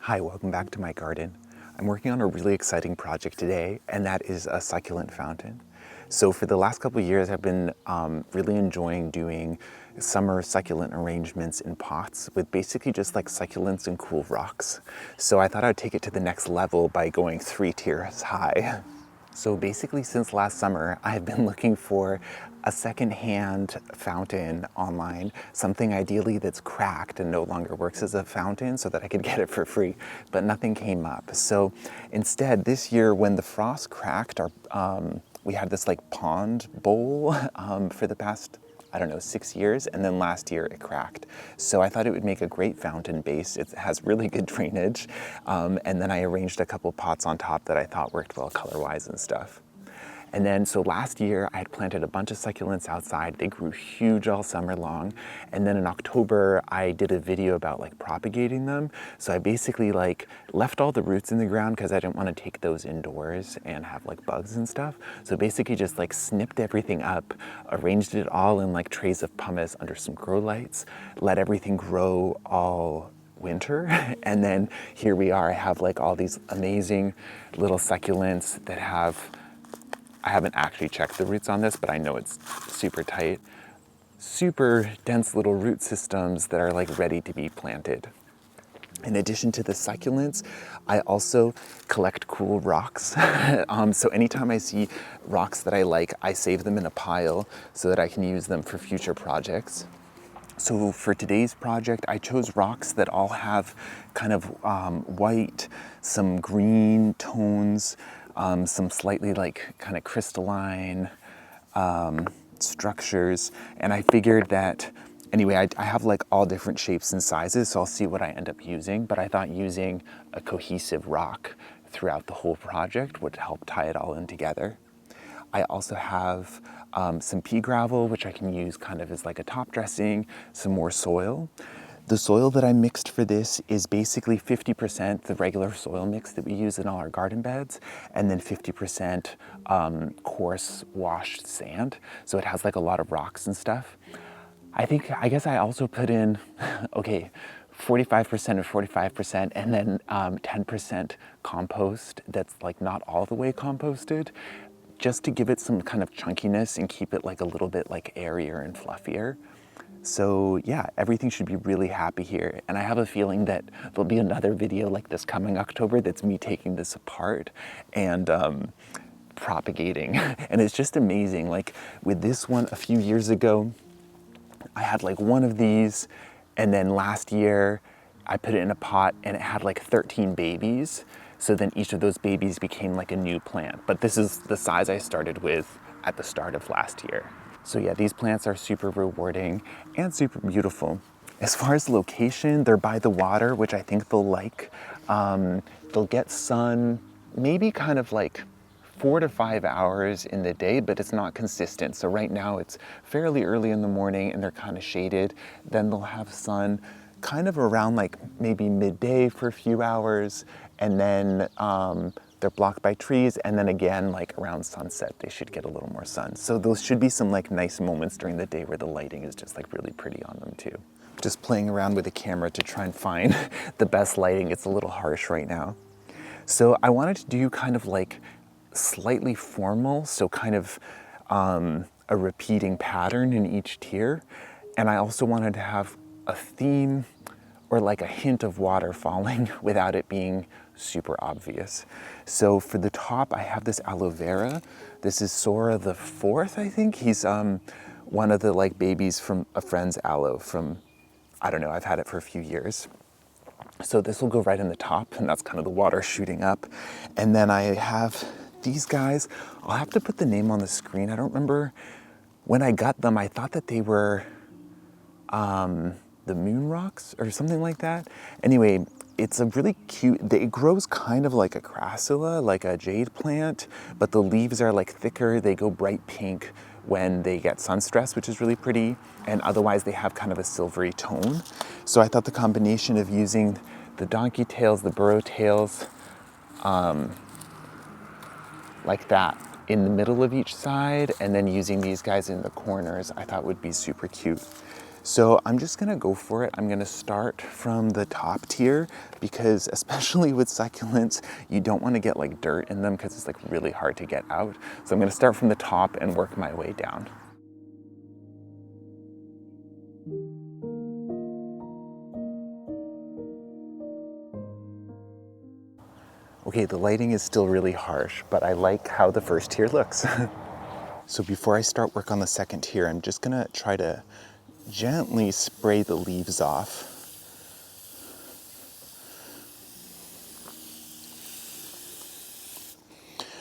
Hi, welcome back to my garden. I'm working on a really exciting project today, and that is a succulent fountain. So for the last couple of years, I've been really enjoying doing summer succulent arrangements in pots with basically just like succulents and cool rocks. So I thought I'd take it to the next level by going 3 tiers high. So basically since last summer, I've been looking for a second-hand fountain online, something ideally that's cracked and no longer works as a fountain so that I could get it for free, but nothing came up. So instead, this year when the frost cracked, we had this like pond bowl for the past, I don't know, 6 years, and then last year it cracked. So I thought it would make a great fountain base. It has really good drainage. And then I arranged a couple pots on top that I thought worked well color-wise and stuff. And then, so last year I had planted a bunch of succulents outside. They grew huge all summer long. And then in October, I did a video about like propagating them. So I basically like left all the roots in the ground because I didn't want to take those indoors and have like bugs and stuff. So basically just like snipped everything up, arranged it all in like trays of pumice under some grow lights, let everything grow all winter. And then here we are. I have like all these amazing little succulents that have, I haven't actually checked the roots on this, but I know it's super tight, super dense little root systems that are like ready to be planted. In addition to the succulents, I also collect cool rocks. So anytime I see rocks that I like, I save them in a pile so that I can use them for future projects. So for today's project, I chose rocks that all have kind of white, some green tones, some slightly like kind of crystalline structures. And I figured that, anyway, I have like all different shapes and sizes, so I'll see what I end up using. But I thought using a cohesive rock throughout the whole project would help tie it all in together. I also have some pea gravel, which I can use kind of as like a top dressing, some more soil. The soil that I mixed for this is basically 50% the regular soil mix that we use in all our garden beds, and then 50% coarse washed sand. So it has like a lot of rocks and stuff. I guess I also put in, okay, 45% and 45%, and then 10% compost that's like not all the way composted, just to give it some kind of chunkiness and keep it like a little bit like airier and fluffier. So yeah, everything should be really happy here. And I have a feeling that there'll be another video like this coming October that's me taking this apart and propagating. And it's just amazing. Like with this one a few years ago, I had like one of these, and then last year I put it in a pot and it had like 13 babies. So then each of those babies became like a new plant. But this is the size I started with at the start of last year. So yeah, these plants are super rewarding and super beautiful. As far as location, they're by the water, which I think they'll like. They'll get sun maybe kind of like 4 to 5 hours in the day, but it's not consistent. So right now it's fairly early in the morning and they're kind of shaded. Then they'll have sun kind of around like maybe midday for a few hours, and then they're blocked by trees, and then again like around sunset they should get a little more sun. So those should be some like nice moments during the day where the lighting is just like really pretty on them too. Just playing around with the camera to try and find the best lighting. It's a little harsh right now. So I wanted to do kind of like slightly formal, so kind of a repeating pattern in each tier. And I also wanted to have a theme or like a hint of water falling without it being super obvious. So for the top, I have this aloe vera. This is Sora the fourth, I think. He's one of the like babies from a friend's aloe from, I don't know, I've had it for a few years. So this will go right in the top, and that's kind of the water shooting up. And then I have these guys. I'll have to put the name on the screen. I don't remember when I got them. I thought that they were the moon rocks or something like that. Anyway, it's a really cute, it grows kind of like a crassula, like a jade plant, but the leaves are like thicker. They go bright pink when they get sun stress, which is really pretty. And otherwise they have kind of a silvery tone. So I thought the combination of using the donkey tails, the burro tails, like that in the middle of each side, and then using these guys in the corners, I thought would be super cute. So I'm just gonna go for it. I'm gonna start from the top tier because especially with succulents, you don't wanna get like dirt in them because it's like really hard to get out. So I'm gonna start from the top and work my way down. Okay, the lighting is still really harsh, but I like how the first tier looks. So before I start work on the second tier, I'm just gonna try to gently spray the leaves off.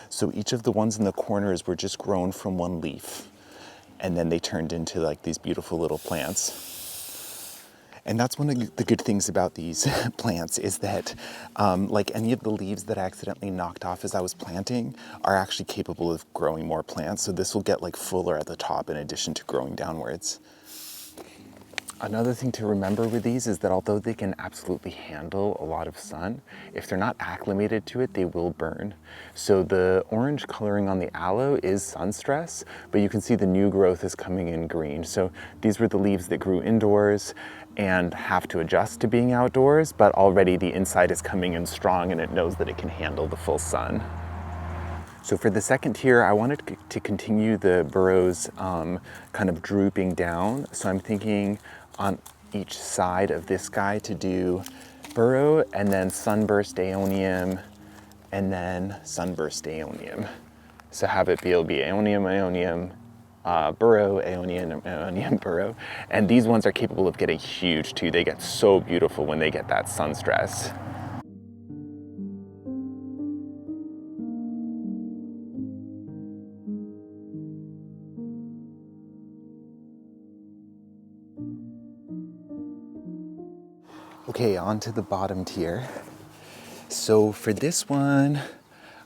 So each of the ones in the corners were just grown from one leaf, and then they turned into like these beautiful little plants. And that's one of the good things about these plants is that like any of the leaves that I accidentally knocked off as I was planting are actually capable of growing more plants. So this will get like fuller at the top in addition to growing downwards. Another thing to remember with these is that although they can absolutely handle a lot of sun, if they're not acclimated to it, they will burn. So the orange coloring on the aloe is sun stress, but you can see the new growth is coming in green. So these were the leaves that grew indoors and have to adjust to being outdoors, but already the inside is coming in strong and it knows that it can handle the full sun. So for the second tier, I wanted to continue the burrows kind of drooping down. So I'm thinking on each side of this guy to do burrow and then sunburst aeonium and then sunburst aeonium. So have it be, it'll be aeonium, aeonium, burrow, aeonium, aeonium, burrow. And these ones are capable of getting huge too. They get so beautiful when they get that sun stress. Okay, on to the bottom tier. So for this one,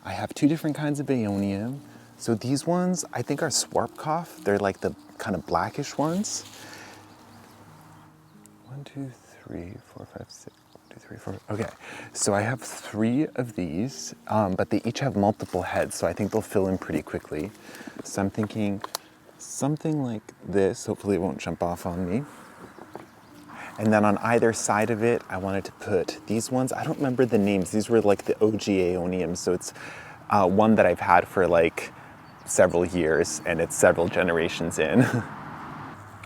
I have two different kinds of aeonium. So these ones I think are Schwarzkopf. They're like the kind of blackish ones. 1, 2, 3, 4, 5, 6, 1, 2, 3, 4. Okay, so I have 3 of these, but they each have multiple heads, so I think they'll fill in pretty quickly. So I'm thinking something like this. Hopefully it won't jump off on me. And then on either side of it, I wanted to put these ones. I don't remember the names. These were like the OG Aeoniums. So it's one that I've had for like several years and it's several generations in.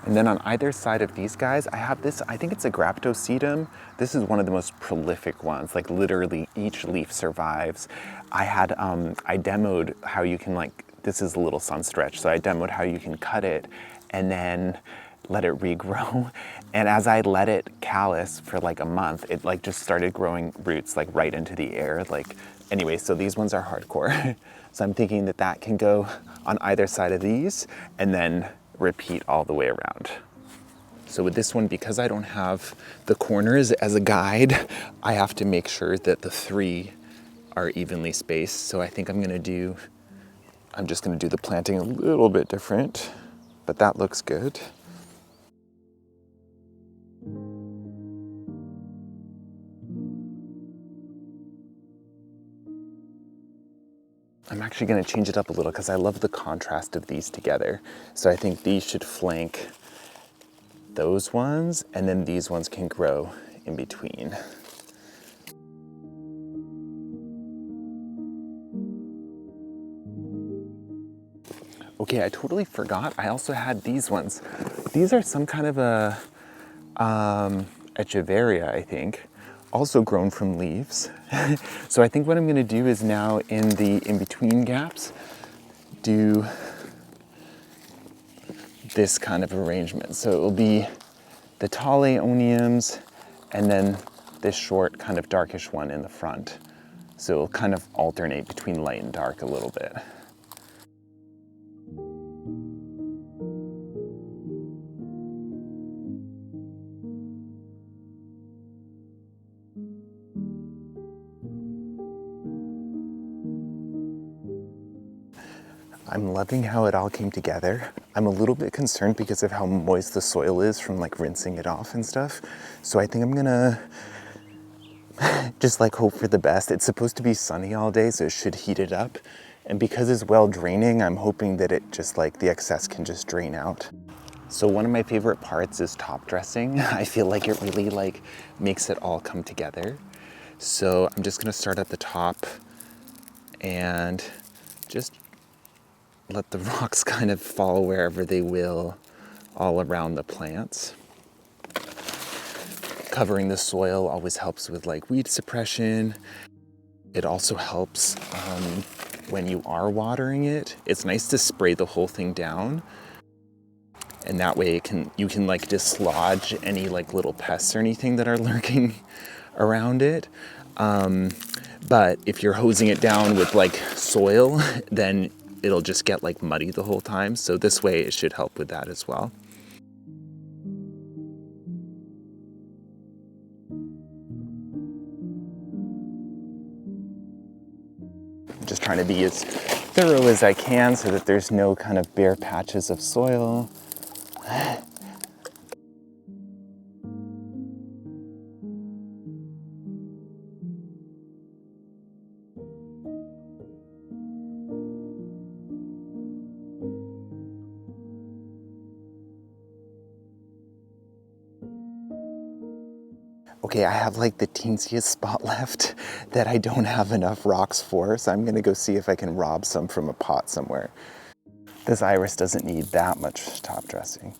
And then on either side of these guys, I have this, I think it's a Graptosedum. This is one of the most prolific ones. Like literally each leaf survives. I demoed how you can this is a little sun stretch. So I demoed how you can cut it and then let it regrow. And as I let it callus for like a month, it like just started growing roots like right into the air. Anyway, so these ones are hardcore. So I'm thinking that that can go on either side of these and then repeat all the way around. So with this one, because I don't have the corners as a guide, I have to make sure that the 3 are evenly spaced. So I think I'm just gonna do the planting a little bit different, but that looks good. I'm actually going to change it up a little because I love the contrast of these together. So I think these should flank those ones, and then these ones can grow in between. Okay, I totally forgot. I also had these ones. These are some kind of a Echeveria, I think. Also grown from leaves. So I think what I'm gonna do is now in the in-between gaps, do this kind of arrangement. So it will be the tall Aeoniums and then this short kind of darkish one in the front. So it'll kind of alternate between light and dark a little bit. I'm loving how it all came together. I'm a little bit concerned because of how moist the soil is from like rinsing it off and stuff. So I think I'm gonna just like hope for the best. It's supposed to be sunny all day, so it should heat it up. And because it's well draining, I'm hoping that it just like the excess can just drain out. So one of my favorite parts is top dressing. I feel like it really like makes it all come together. So I'm just gonna start at the top and just let the rocks kind of fall wherever they will all around the plants. Covering the soil always helps with like weed suppression. It also helps when you are watering it. It's nice to spray the whole thing down, and that way you can like dislodge any like little pests or anything that are lurking around it. But if you're hosing it down with like soil, then it'll just get like muddy the whole time. So this way it should help with that as well. I'm just trying to be as thorough as I can so that there's no kind of bare patches of soil. Okay, I have like the teensiest spot left that I don't have enough rocks for, so I'm gonna go see if I can rob some from a pot somewhere. This iris doesn't need that much top dressing.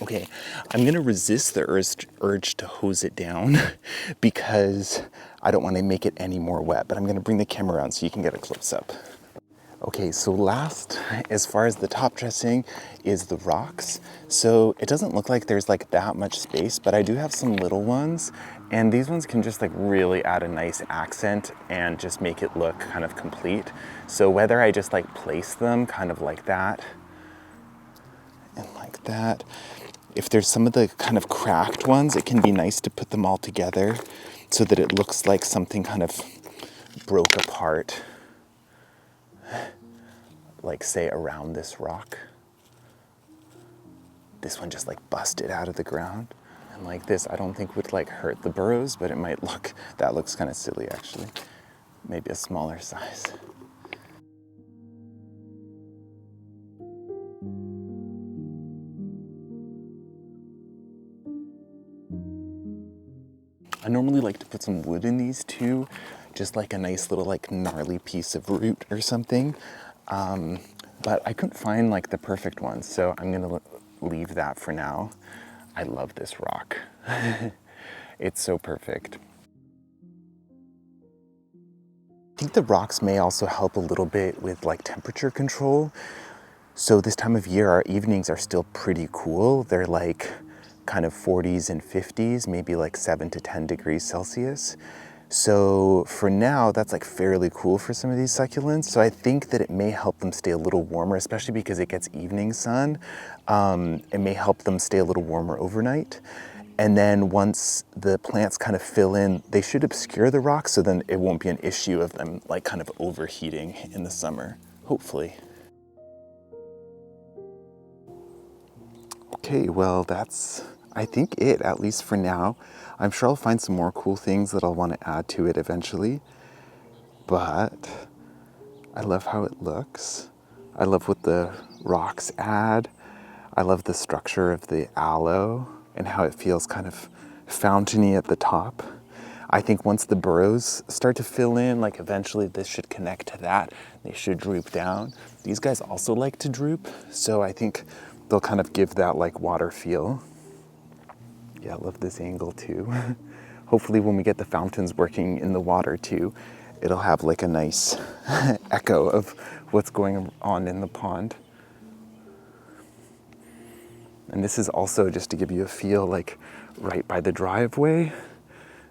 Okay, I'm gonna resist the urge to hose it down because I don't wanna make it any more wet, but I'm gonna bring the camera around so you can get a close up. Okay, so last, as far as the top dressing, is the rocks. So it doesn't look like there's like that much space, but I do have some little ones, and these ones can just like really add a nice accent and just make it look kind of complete. So whether I just like place them kind of like that and like that, if there's some of the kind of cracked ones, it can be nice to put them all together so that it looks like something kind of broke apart. Like say around this rock. This one just like busted out of the ground. And like this, I don't think would like hurt the burrows, but it might look, that looks kind of silly actually. Maybe a smaller size. I normally like to put some wood in these too, just like a nice little like gnarly piece of root or something. But I couldn't find like the perfect one, so I'm gonna leave that for now. I love this rock. It's so perfect. I think the rocks may also help a little bit with like temperature control. So this time of year, our evenings are still pretty cool. They're like kind of 40s and 50s, maybe like 7 to 10 degrees Celsius. So for now, that's like fairly cool for some of these succulents. So I think that it may help them stay a little warmer, especially because it gets evening sun. It may help them stay a little warmer overnight. And then once the plants kind of fill in, they should obscure the rocks, so then it won't be an issue of them like kind of overheating in the summer, hopefully. Okay, well that's, I think it, at least for now. I'm sure I'll find some more cool things that I'll want to add to it eventually, but I love how it looks. I love what the rocks add. I love the structure of the aloe and how it feels kind of fountainy at the top. I think once the burrows start to fill in, like eventually this should connect to that. They should droop down. These guys also like to droop, so I think they'll kind of give that like water feel. Yeah, I love this angle too. Hopefully when we get the fountains working in the water too, it'll have like a nice echo of what's going on in the pond. And this is also just to give you a feel like right by the driveway.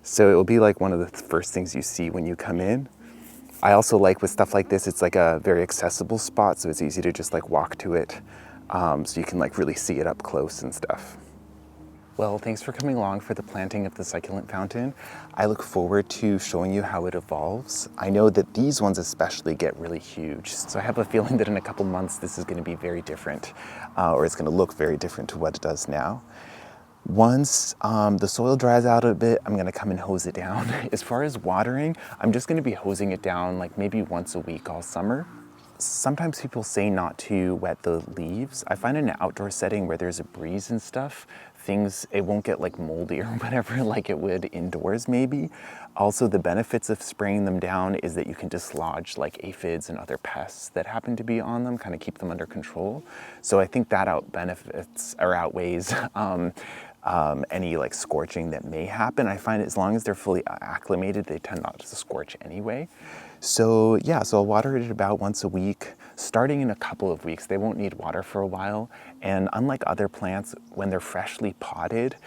So it will be like one of the first things you see when you come in. I also like with stuff like this, it's like a very accessible spot, so it's easy to just like walk to it. So you can like really see it up close and stuff. Well, thanks for coming along for the planting of the succulent fountain. I look forward to showing you how it evolves. I know that these ones especially get really huge, so I have a feeling that in a couple months this is going to be very different, or it's going to look very different to what it does now. Once the soil dries out a bit, I'm gonna come and hose it down. As far as watering, I'm just gonna be hosing it down like maybe once a week all summer. Sometimes people say not to wet the leaves. I find in an outdoor setting where there's a breeze and stuff, it won't get like moldy or whatever like it would indoors maybe. Also, the benefits of spraying them down is that you can dislodge like aphids and other pests that happen to be on them, kind of keep them under control. So I think that outweighs any like scorching that may happen. I find as long as they're fully acclimated, they tend not to scorch anyway. So yeah, so I'll water it about once a week, starting in a couple of weeks. They won't need water for a while. And unlike other plants, when they're freshly potted,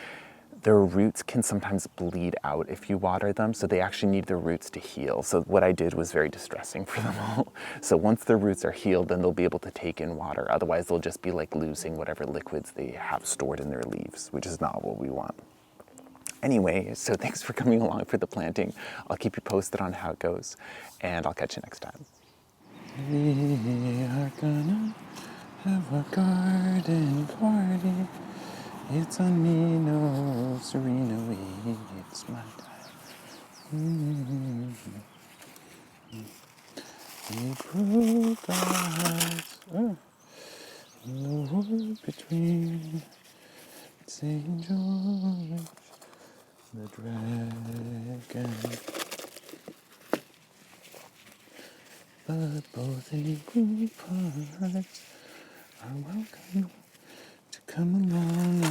their roots can sometimes bleed out if you water them, so they actually need their roots to heal. So what I did was very distressing for them all. So once their roots are healed, then they'll be able to take in water. Otherwise, they'll just be like losing whatever liquids they have stored in their leaves, which is not what we want. Anyway, so thanks for coming along for the planting. I'll keep you posted on how it goes, and I'll catch you next time. We are gonna have a garden party. It's on me, no, Serena, it's my time. We broke our hearts in the wood between St. George, the dragon. But both equal parts are welcome to come along.